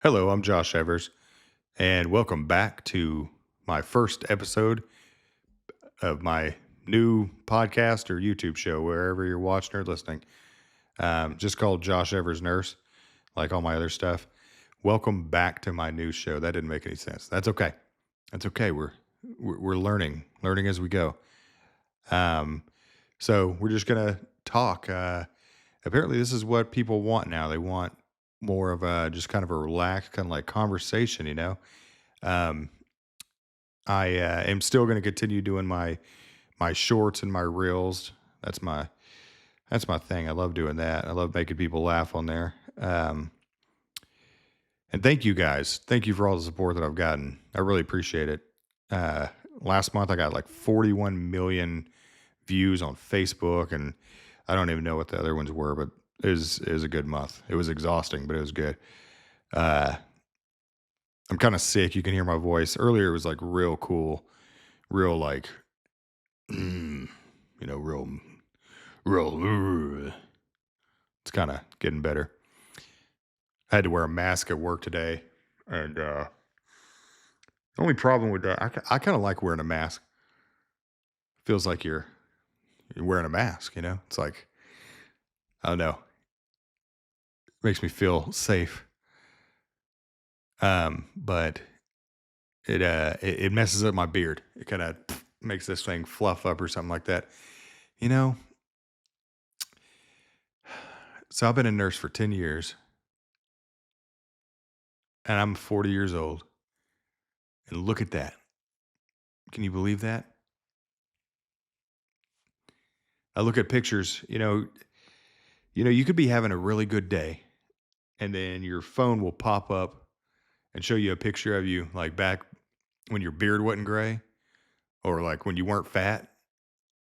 Hello, I'm Josh Evers, and welcome back to my first episode of my new podcast or YouTube show, wherever you're watching or listening. Just called Josh Evers Nurse, like all my other stuff. Welcome back to my new show. That didn't make any sense. That's okay. That's okay. We're learning as we go. Um, so we're just gonna talk. Apparently, this is what people want now. They want more of a just kind of a relaxed, kind of like conversation. Um, I am still going to continue doing my shorts and my reels. That's my that's my thing. I love doing that. I love making people laugh on there. And thank you guys. Thank you for all the support that I've gotten. I really appreciate it. Uh, Last month I got like 41 million views on Facebook, and I don't even know what the other ones were, but it was a good month. It was exhausting, but it was good. Uh, I'm kind of sick. You can hear my voice. Earlier it was like real cool, real like, mm, real. It's kind of getting better. I had to wear a mask at work today, and the only problem with that, I kind of like wearing a mask. Feels like you're wearing a mask. It's like I don't know, makes me feel safe. But it messes up my beard. It kind of makes this thing fluff up or something like that. You know, so I've been a nurse for 10 years, and I'm 40 years old. And look at that. Can you believe that? I look at pictures, you could be having a really good day, and then your phone will pop up and show you a picture of you like back when your beard wasn't gray, or like when you weren't fat.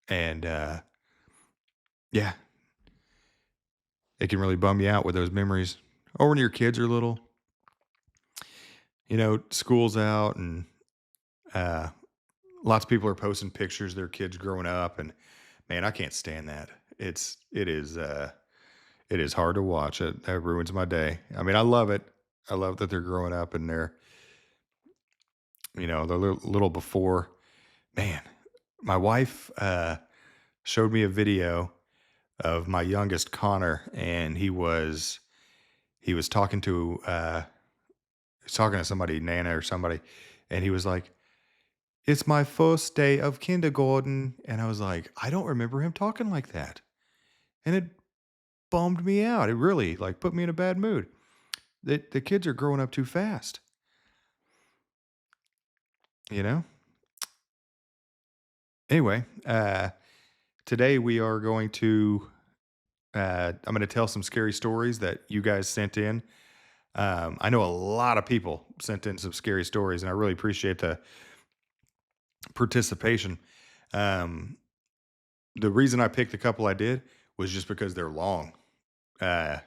And yeah, it can really bum you out with those memories. Or when your kids are little, school's out, and uh lots of people are posting pictures of their kids growing up, and man, I can't stand that. It is hard to watch. That ruins my day. I mean, I love it. I love that they're growing up and they're little before. Man, my wife showed me a video of my youngest Connor, and he was talking to somebody, Nana or somebody, and he was like, "It's my first day of kindergarten," and I was like, I don't remember him talking like that, and it bummed me out. It really like put me in a bad mood. The kids are growing up too fast, you know. Anyway, today we are going to. I'm going to tell some scary stories that you guys sent in. I know a lot of people sent in some scary stories, and I really appreciate the participation. Um, the reason I picked the couple I did was just because they're long. Uh,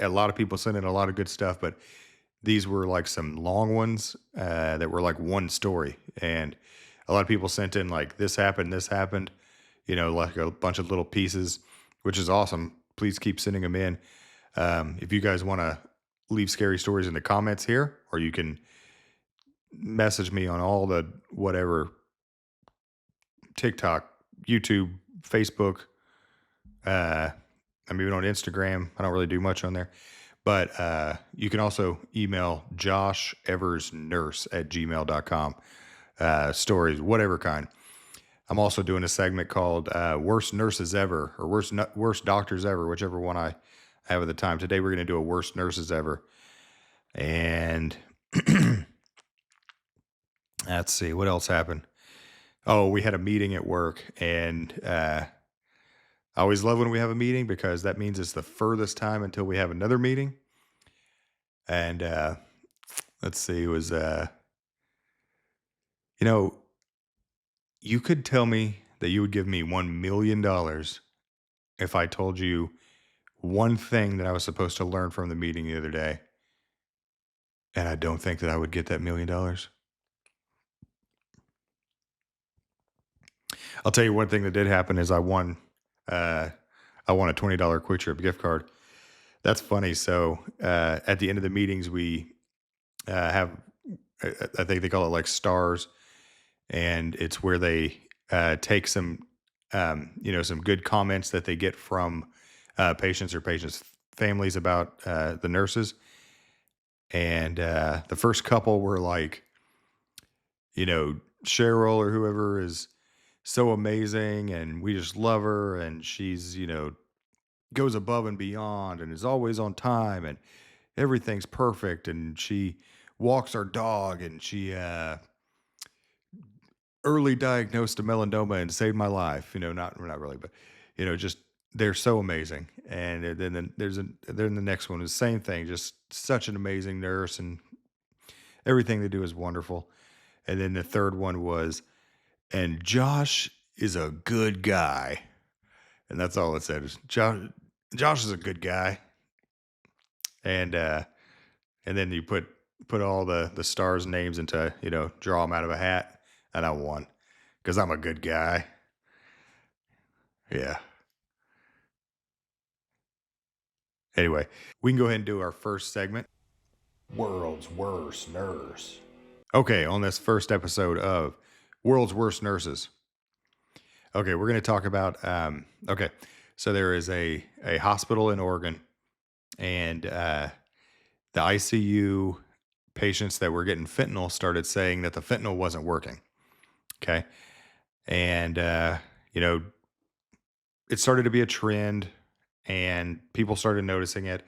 a lot of people sent in a lot of good stuff, but these were like some long ones that were like one story, and a lot of people sent in like this happened, like a bunch of little pieces, which is awesome. Please keep sending them in. If you guys want to leave scary stories in the comments here, or you can message me on all the whatever TikTok, YouTube, Facebook. I'm even on Instagram. I don't really do much on there. But you can also email josheversnurse@gmail.com. Stories, whatever kind. I'm also doing a segment called Worst Nurses Ever, or Worst Doctors Ever, whichever one I have at the time. Today we're going to do a Worst Nurses Ever. And let's see, what else happened? Oh, we had a meeting at work, and I always love when we have a meeting because that means it's the furthest time until we have another meeting. And let's see, it was, you know, you could tell me that you would give me $1 million if I told you one thing that I was supposed to learn from the meeting the other day. And I don't think that I would get that $1 million. I'll tell you one thing that did happen is uh, I won a $20 Quick Trip gift card. That's funny. So at the end of the meetings, have, I think they call it like stars, and it's where they take some, some good comments that they get from patients or patients' families about the nurses. And the first couple were like, Cheryl or whoever is so amazing, and we just love her, and she's, goes above and beyond and is always on time, and everything's perfect, and she walks our dog, and she early diagnosed a melanoma and saved my life. Not really, but just they're so amazing. And then then the next one is the same thing, just such an amazing nurse, and everything they do is wonderful. And then the third one was, and Josh is a good guy, and that's all it said is Josh. Josh is a good guy, and then you put all the stars' names into, draw them out of a hat, and I won because I'm a good guy. Yeah. Anyway, we can go ahead and do our first segment. World's Worst Nurse. Okay, on this first episode of World's Worst Nurses. Okay, we're going to talk about. Okay, so there is a hospital in Oregon, and the ICU patients that were getting fentanyl started saying that the fentanyl wasn't working. Okay, and it started to be a trend, and people started noticing it.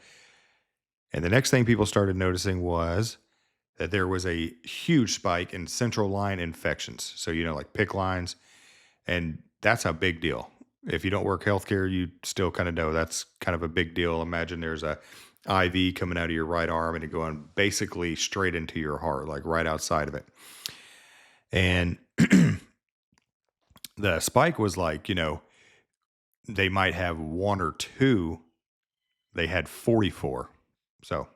And the next thing people started noticing was that there was a huge spike in central line infections. So, like PICC lines, and that's a big deal. If you don't work healthcare, you still kind of know that's kind of a big deal. Imagine there's a IV coming out of your right arm and it going basically straight into your heart, like right outside of it. And the spike was like, they might have one or two. They had 44. So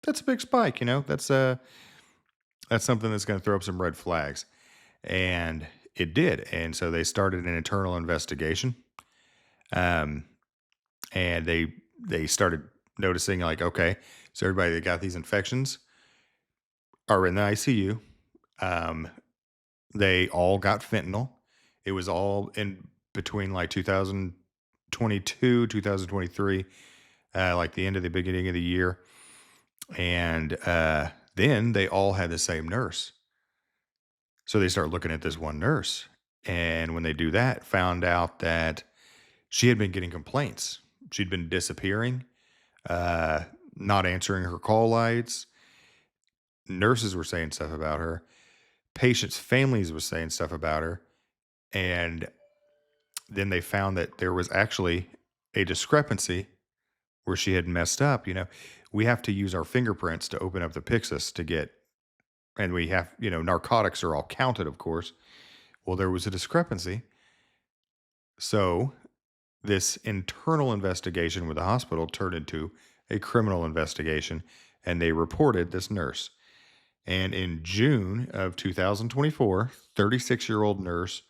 that's a big spike, that's something that's going to throw up some red flags. And it did. And so they started an internal investigation. And they started noticing, like, okay, so everybody that got these infections are in the ICU. They all got fentanyl. It was all in between like 2022, 2023, like the end of the beginning of the year. And then they all had the same nurse. So they start looking at this one nurse. And when they do that, found out that she had been getting complaints. She'd been disappearing, not answering her call lights. Nurses were saying stuff about her. Patients' families were saying stuff about her. And then they found that there was actually a discrepancy where she had messed up. We have to use our fingerprints to open up the Pyxis to get, and we have, narcotics are all counted, of course. Well, there was a discrepancy. So this internal investigation with the hospital turned into a criminal investigation, and they reported this nurse. And in June of 2024, 36-year-old nurse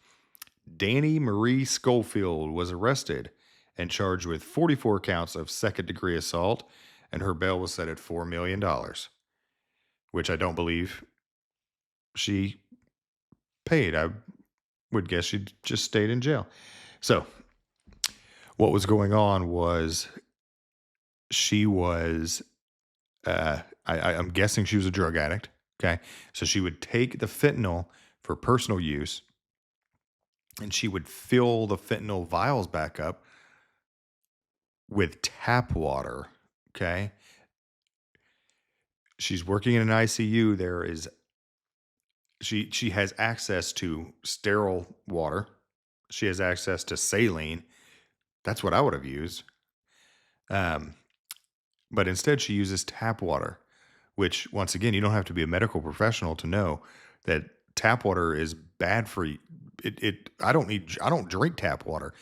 Danny Marie Schofield was arrested and charged with 44 counts of second-degree assault, and her bail was set at $4 million, which I don't believe she paid. I would guess she just stayed in jail. So what was going on was she was, I'm guessing she was a drug addict. Okay. So she would take the fentanyl for personal use, and she would fill the fentanyl vials back up with tap water. Okay. She's working in an ICU. She has access to sterile water. She has access to saline. That's what I would have used. But instead she uses tap water, which, once again, you don't have to be a medical professional to know that tap water is bad for you. I don't drink tap water.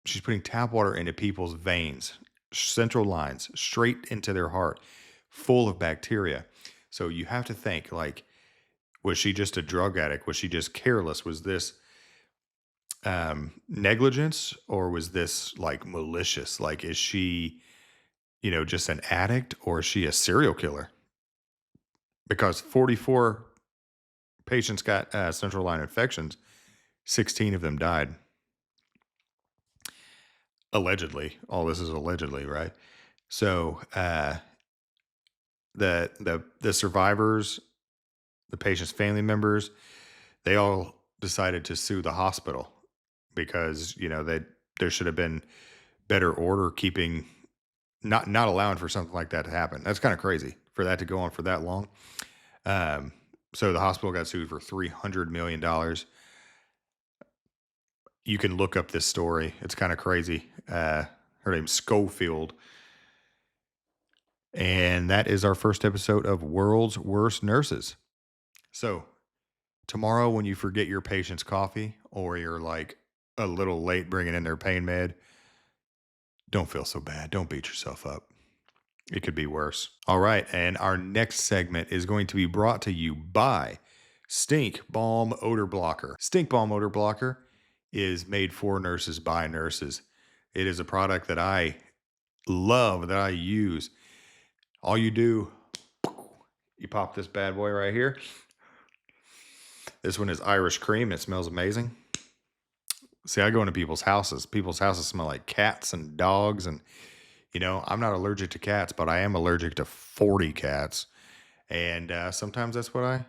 She's putting tap water into people's veins, central lines, straight into their heart, full of bacteria. So you have to think, like, was she just a drug addict? Was she just careless? Was this negligence, or was this like malicious? Like, is she, just an addict, or is she a serial killer? because 44 patients got central line infections. 16 of them died. Allegedly. All this is allegedly, right? So the survivors, the patient's family members, they all decided to sue the hospital because there should have been better order keeping not allowing for something like that to happen. That's kind of crazy for that to go on for that long. So the hospital got sued for $300 million. You can look up this story. It's kind of crazy. Her name's Schofield. And that is our first episode of World's Worst Nurses. So tomorrow, when you forget your patient's coffee or you're like a little late bringing in their pain med, don't feel so bad. Don't beat yourself up. It could be worse. All right. And our next segment is going to be brought to you by Stink Balm Odor Blocker. Stink Balm Odor Blocker is made for nurses by nurses. It is a product that I love, that I use. All you do, you pop this bad boy right here. This one is Irish cream. It smells amazing. See, I go into people's houses. People's houses smell like cats and dogs. And, I'm not allergic to cats, but I am allergic to 40 cats. And sometimes that's what I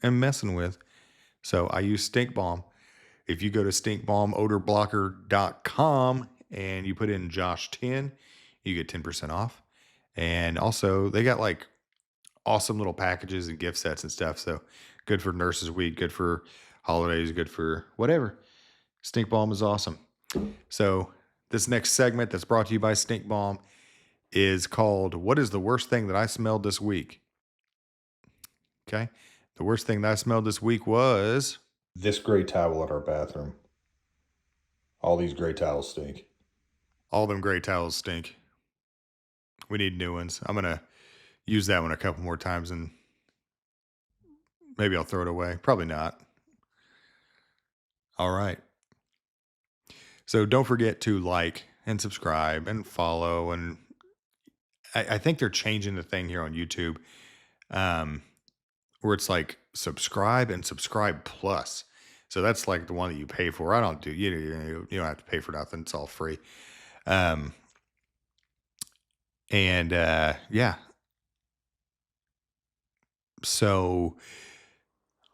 am messing with. So I use Stink Balm. If you go to stinkbalmodorblocker.com and you put in Josh10, you get 10% off. And also, they got like awesome little packages and gift sets and stuff. So good for Nurses Week, good for holidays, good for whatever. Stink Balm is awesome. So this next segment that's brought to you by Stink Balm is called What is the Worst Thing That I Smelled This Week? Okay. The worst thing that I smelled this week was this gray towel in our bathroom. All these gray towels stink. All them gray towels stink. We need new ones. I'm going to use that one a couple more times and maybe I'll throw it away. Probably not. All right. So don't forget to like and subscribe and follow. And I think they're changing the thing here on YouTube where it's like subscribe and subscribe plus. So that's like the one that you pay for. I don't do, you don't have to pay for nothing. It's all free. Yeah. So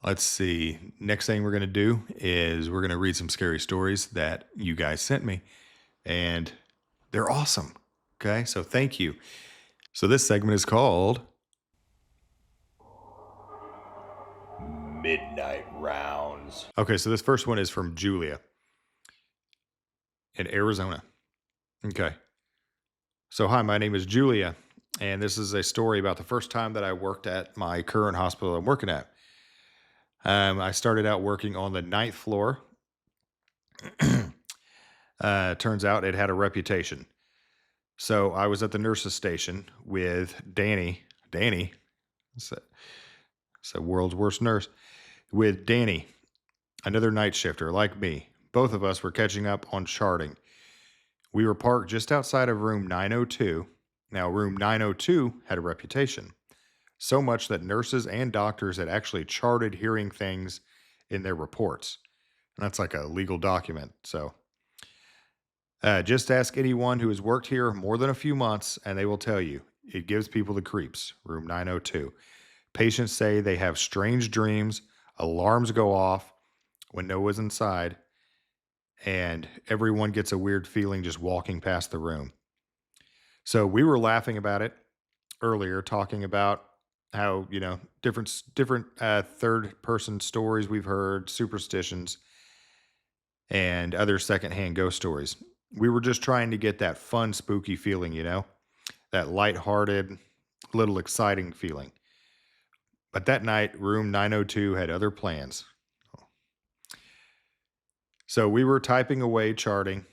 let's see. Next thing we're going to do is we're going to read some scary stories that you guys sent me. And they're awesome. Okay. So thank you. So this segment is called Midnight Rounds. Okay. So this first one is from Julia in Arizona. Okay. So, hi, my name is Julia, and this is a story about the first time that I worked at my current hospital I'm working at. I started out working on the 9th floor. Turns out it had a reputation. So I was at the nurse's station with Danny. Danny, it's a world's worst nurse. With Danny, another night shifter like me. Both of us were catching up on charting. We were parked just outside of room 902. Now, room 902 had a reputation, so much that nurses and doctors had actually charted hearing things in their reports. And that's like a legal document. So just ask anyone who has worked here more than a few months, and they will tell you it gives people the creeps. Room 902. Patients say they have strange dreams, alarms go off when no one's inside, and everyone gets a weird feeling just walking past the room. So we were laughing about it earlier, talking about how, different third person stories we've heard, superstitions, and other secondhand ghost stories. We were just trying to get that fun, spooky feeling, that lighthearted, little exciting feeling. But that night, room 902 had other plans. So we were typing away charting.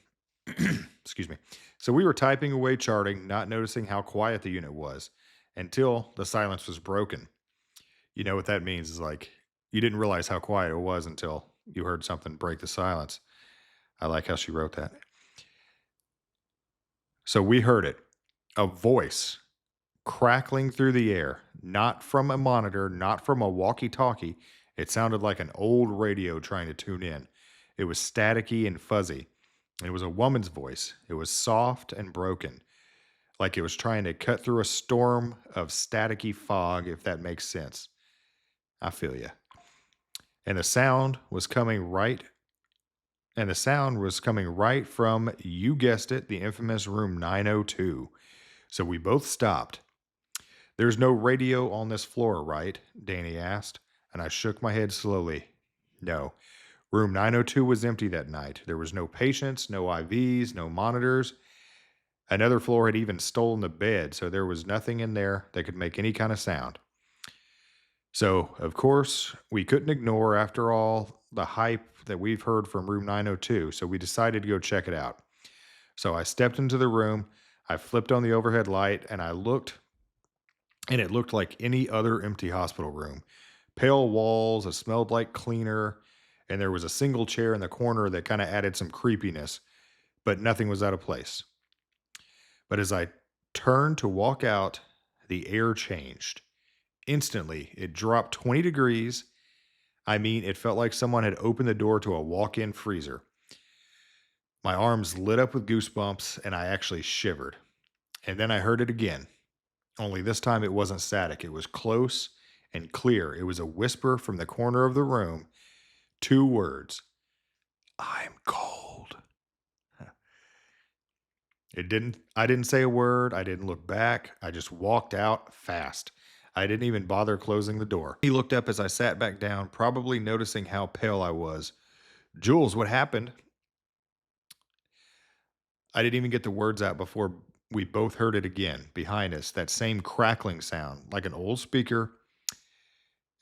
Excuse me. So we were typing away charting, not noticing how quiet the unit was until the silence was broken. You know what that means is like you didn't realize how quiet it was until you heard something break the silence. I like how she wrote that. So we heard it. A voice crackling through the air, not from a monitor, not from a walkie talkie. It sounded like an old radio trying to tune in. It was staticky and fuzzy. It was a woman's voice. It was soft and broken, like it was trying to cut through a storm of staticky fog, if that makes sense. I feel you. And the sound was coming right and the sound was coming right from, you guessed it, the infamous room 902. So we both stopped. There's no radio on this floor, right? Danny asked, and I shook my head slowly. No. Room 902 was empty that night. There was no patients, no IVs, no monitors. Another floor had even stolen the bed, so there was nothing in there that could make any kind of sound. So, of course, we couldn't ignore, after all, the hype that we've heard from room 902, so we decided to go check it out. So I stepped into the room, I flipped on the overhead light, and I looked, and it looked like any other empty hospital room. Pale walls, it smelled like cleaner, and there was a single chair in the corner that kind of added some creepiness, but nothing was out of place. But as I turned to walk out, the air changed. Instantly, it dropped 20 degrees. I mean, it felt like someone had opened the door to a walk in freezer. My arms lit up with goosebumps, and I actually shivered. And then I heard it again. Only this time it wasn't static. It was close and clear. It was a whisper from the corner of the room. 2 words. I'm cold. I didn't say a word. I didn't look back. I just walked out fast. I didn't even bother closing the door. He looked up as I sat back down, probably noticing how pale I was. Jules, what happened? I didn't even get the words out before we both heard it again behind us, that same crackling sound, like an old speaker,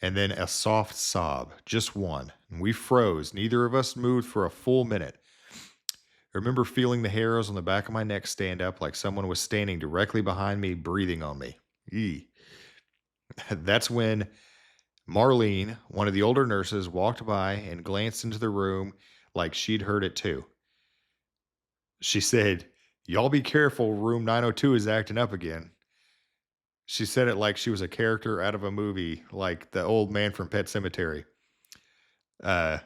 and then a soft sob, just one. And we froze. Neither of us moved for a full minute. I remember feeling the hairs on the back of my neck stand up like someone was standing directly behind me, breathing on me. Eee. That's when Marlene, one of the older nurses, walked by and glanced into the room like she'd heard it too. She said, "Y'all be careful, room 902 is acting up again." She said it like she was a character out of a movie, like the old man from Pet Cemetery. Uh,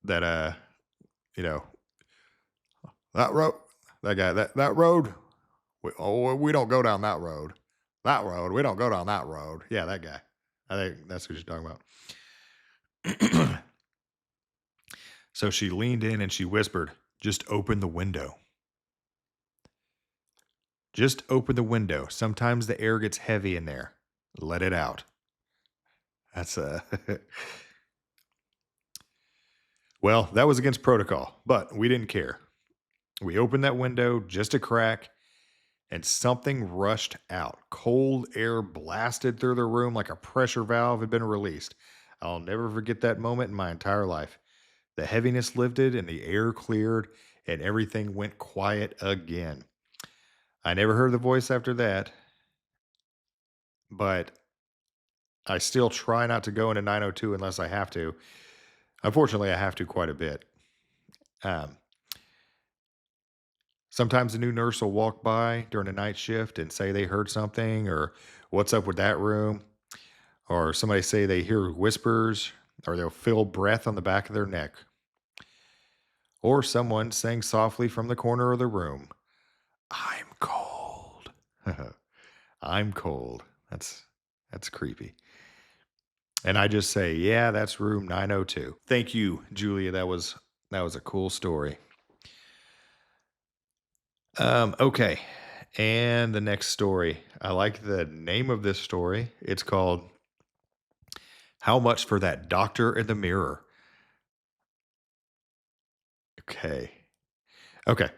that, you know, that road, that guy, that road, we don't go down that road. That road, we don't go down that road. Yeah, that guy. I think that's what she's talking about. So she leaned in and she whispered, "Just open the window. Just open the window. Sometimes the air gets heavy in there. Let it out." That's well, that was against protocol, but we didn't care. We opened that window just a crack, and something rushed out. Cold air blasted through the room like a pressure valve had been released. I'll never forget that moment in my entire life. The heaviness lifted and the air cleared, and everything went quiet again. I never heard the voice after that, but I still try not to go into 902 unless I have to. Unfortunately, I have to quite a bit. Um, Sometimes a new nurse will walk by during a night shift and say they heard something, or what's up with that room, or somebody say they hear whispers, or they'll feel breath on the back of their neck, or someone saying softly from the corner of the room, "I'm cold." I'm cold. That's creepy. And I just say, "Yeah, that's room 902." Thank you, Julia. That was a cool story. Okay. And the next story. I like the name of this story. It's called "How Much for That Doctor in the Mirror?" Okay. Okay.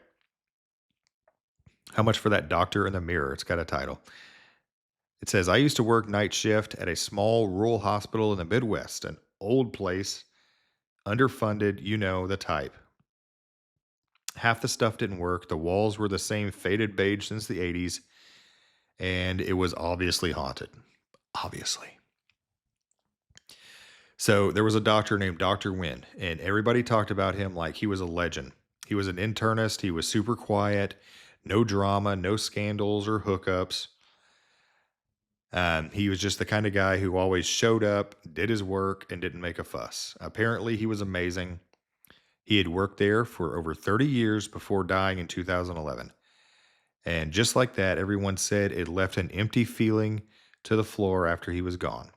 "How Much for That Doctor in the Mirror?" It's got a title. It says, "I used to work night shift at a small rural hospital in the Midwest, an old place, underfunded, you know, the type. Half the stuff didn't work. The walls were the same faded beige since the 80s, and it was obviously haunted. Obviously. So there was a doctor named Dr. Wynn, and everybody talked about him like he was a legend. He was an internist. He was super quiet, no drama, no scandals or hookups. He was just the kind of guy who always showed up, did his work, and didn't make a fuss. Apparently, he was amazing. He had worked there for over 30 years before dying in 2011. And just like that, everyone said it left an empty feeling to the floor after he was gone.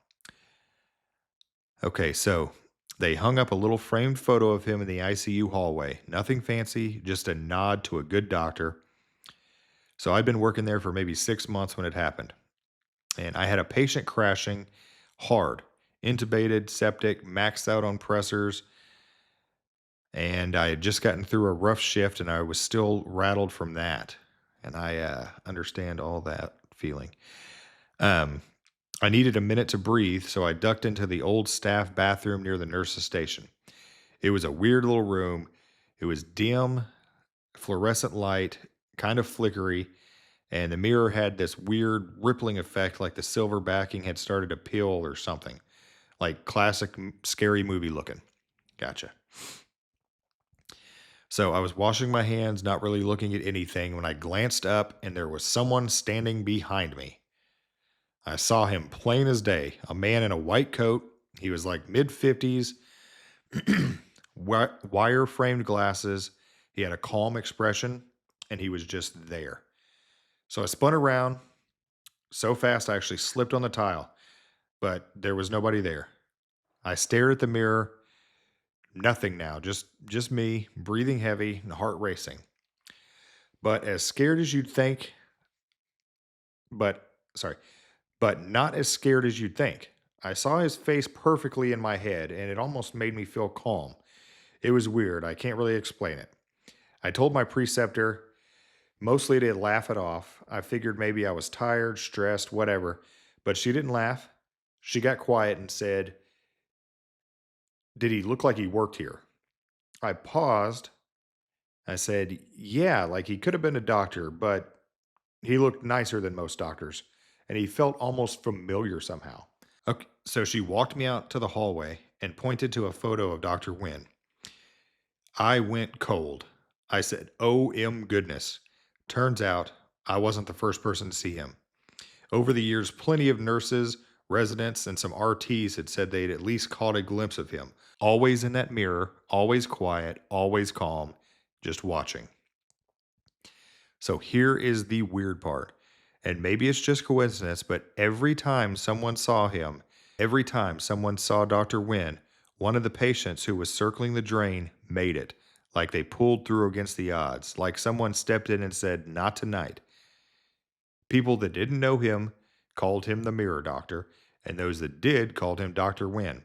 Okay, so they hung up a little framed photo of him in the ICU hallway. Nothing fancy, just a nod to a good doctor. So I'd been working there for maybe 6 months when it happened. And I had a patient crashing hard, intubated, septic, maxed out on pressors. And I had just gotten through a rough shift and I was still rattled from that. And I understand all that feeling. Um, I needed a minute to breathe, so I ducked into the old staff bathroom near the nurse's station. It was a weird little room. It was dim, fluorescent light, kind of flickery, and the mirror had this weird rippling effect like the silver backing had started to peel or something. Like classic scary movie looking. Gotcha. So I was washing my hands, not really looking at anything, when I glanced up and there was someone standing behind me. I saw him plain as day, a man in a white coat. He was like mid 50s, wire framed glasses. He had a calm expression and he was just there. So I spun around so fast I actually slipped on the tile, but there was nobody there. I stared at the mirror. Nothing now, just me, breathing heavy and heart racing. But as scared as you'd think, but sorry, but not as scared as you'd think. I saw his face perfectly in my head, and it almost made me feel calm. It was weird. I can't really explain it. I told my preceptor, mostly to laugh it off. I figured maybe I was tired, stressed, whatever, but she didn't laugh. She got quiet and said, "Did he look like he worked here?" I paused. I said, "Yeah, like he could have been a doctor, but he looked nicer than most doctors, and he felt almost familiar somehow." Okay, so she walked me out to the hallway and pointed to a photo of Dr. Wynne. I went cold. I said, "Oh, goodness." Turns out I wasn't the first person to see him. Over the years, plenty of nurses, residents, and some RTs had said they'd at least caught a glimpse of him. Always in that mirror, always quiet, always calm, just watching. So here is the weird part. And maybe it's just coincidence, but every time someone saw him, every time someone saw Dr. Wynne, one of the patients who was circling the drain made it. Like they pulled through against the odds. Like someone stepped in and said, "Not tonight." People that didn't know him called him the Mirror Doctor, and those that did called him Dr. Wynne.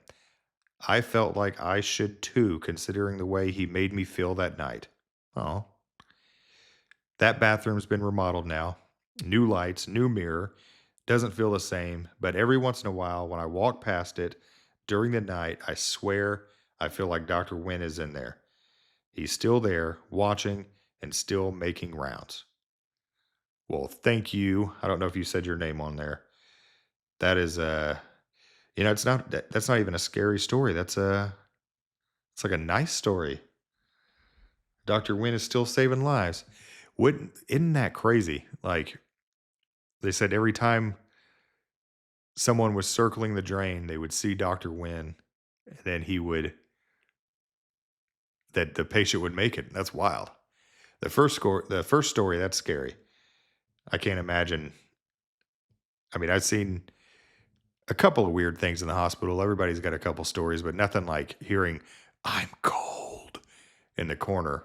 I felt like I should too, considering the way he made me feel that night. Oh. That bathroom's been remodeled now. New lights, new mirror. Doesn't feel the same, but every once in a while when I walk past it during the night, I swear I feel like Dr. Wynne is in there. He's still there, watching and still making rounds. Well, thank you. I don't know if you said your name on there. That is it's not that's not even a scary story. It's like a nice story. Dr. Wynne is still saving lives. Wouldn't isn't that crazy? Like they said every time someone was circling the drain, they would see Dr. Wynne, and then that the patient would make it. That's wild. The first story, that's scary. I can't imagine. I mean, I've seen a couple of weird things in the hospital. Everybody's got a couple stories, but nothing like hearing "I'm cold" in the corner.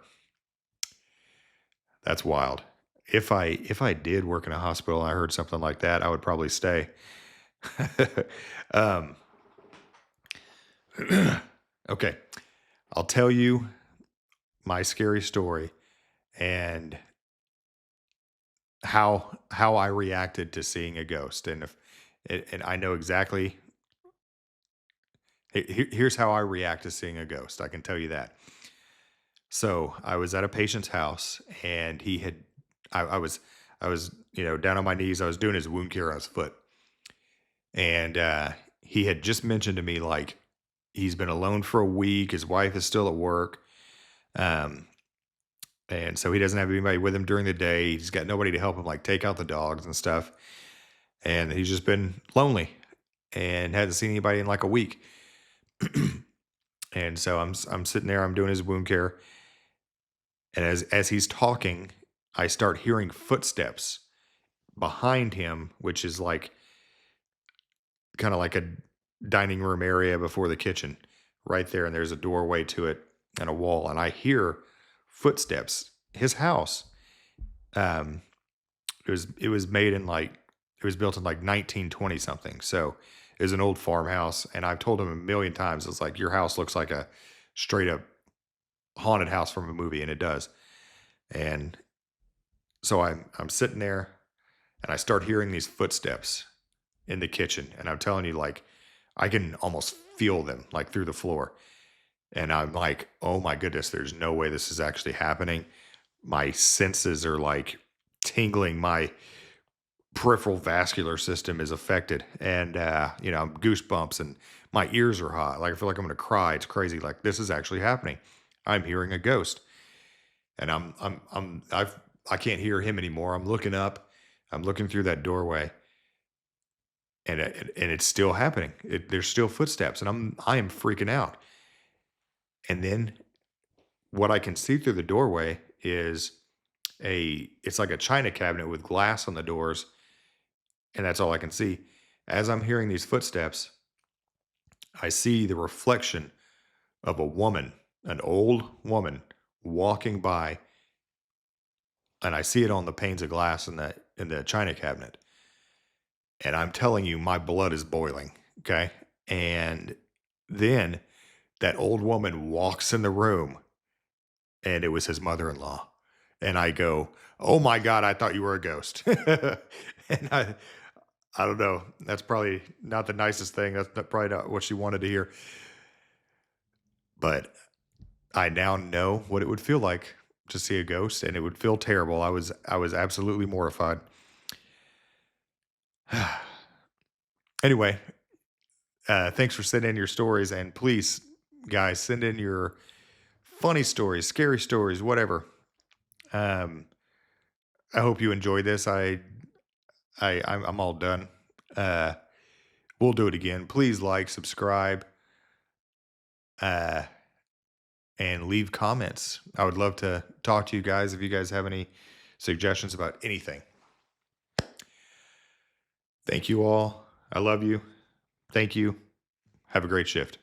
That's wild. If I did work in a hospital and I heard something like that, I would probably stay. um, okay, I'll tell you my scary story and how I reacted to seeing a ghost, and if and I know exactly. Here's how I react to seeing a ghost. I can tell you that. So I was at a patient's house, and he had, I was, down on my knees. I was doing his wound care on his foot, and he had just mentioned to me like he's been alone for a week. His wife is still at work, um, and so he doesn't have anybody with him during the day. He's got nobody to help him like take out the dogs and stuff. and he's just been lonely and hadn't seen anybody in like a week. And so I'm sitting there, I'm doing his wound care, and as he's talking, I start hearing footsteps behind him, which is like kind of like a dining room area before the kitchen, right there. And there's a doorway to it and a wall, and I hear footsteps. His house, um, it was made in like it was built in like 1920 something. So it was an old farmhouse, and I've told him a million times, it's like your house looks like a straight up haunted house from a movie, and it does. And so I'm sitting there, and I start hearing these footsteps in the kitchen, and I'm telling you, like, I can almost feel them like through the floor. And I'm like, oh my goodness, there's no way this is actually happening. My senses are like tingling. My peripheral vascular system is affected. And, I'm goosebumps and my ears are hot. Like, I feel like I'm going to cry. It's crazy. Like, this is actually happening. I'm hearing a ghost, and I can't hear him anymore. I'm looking up, I'm looking through that doorway, and it's still happening. There's still footsteps, and I am freaking out. And then what I can see through the doorway is it's like a china cabinet with glass on the doors, and that's all I can see. As I'm hearing these footsteps, I see the reflection of a woman, an old woman walking by, and I see it on the panes of glass in the china cabinet. And I'm telling you, my blood is boiling. Okay. And then that old woman walks in the room, and it was his mother-in-law. And I go, "Oh my God, I thought you were a ghost." And I don't know. That's probably not the nicest thing. That's probably not what she wanted to hear. But I now know what it would feel like to see a ghost, and it would feel terrible. I was absolutely mortified. Anyway, thanks for sending in your stories, and please, guys, send in your funny stories, scary stories, whatever. Um, I hope you enjoy this. I'm all done. Uh, we'll do it again. Please like, subscribe, uh, and leave comments. I would love to talk to you guys if you guys have any suggestions about anything. Thank you all. I love you. Thank you. Have a great shift.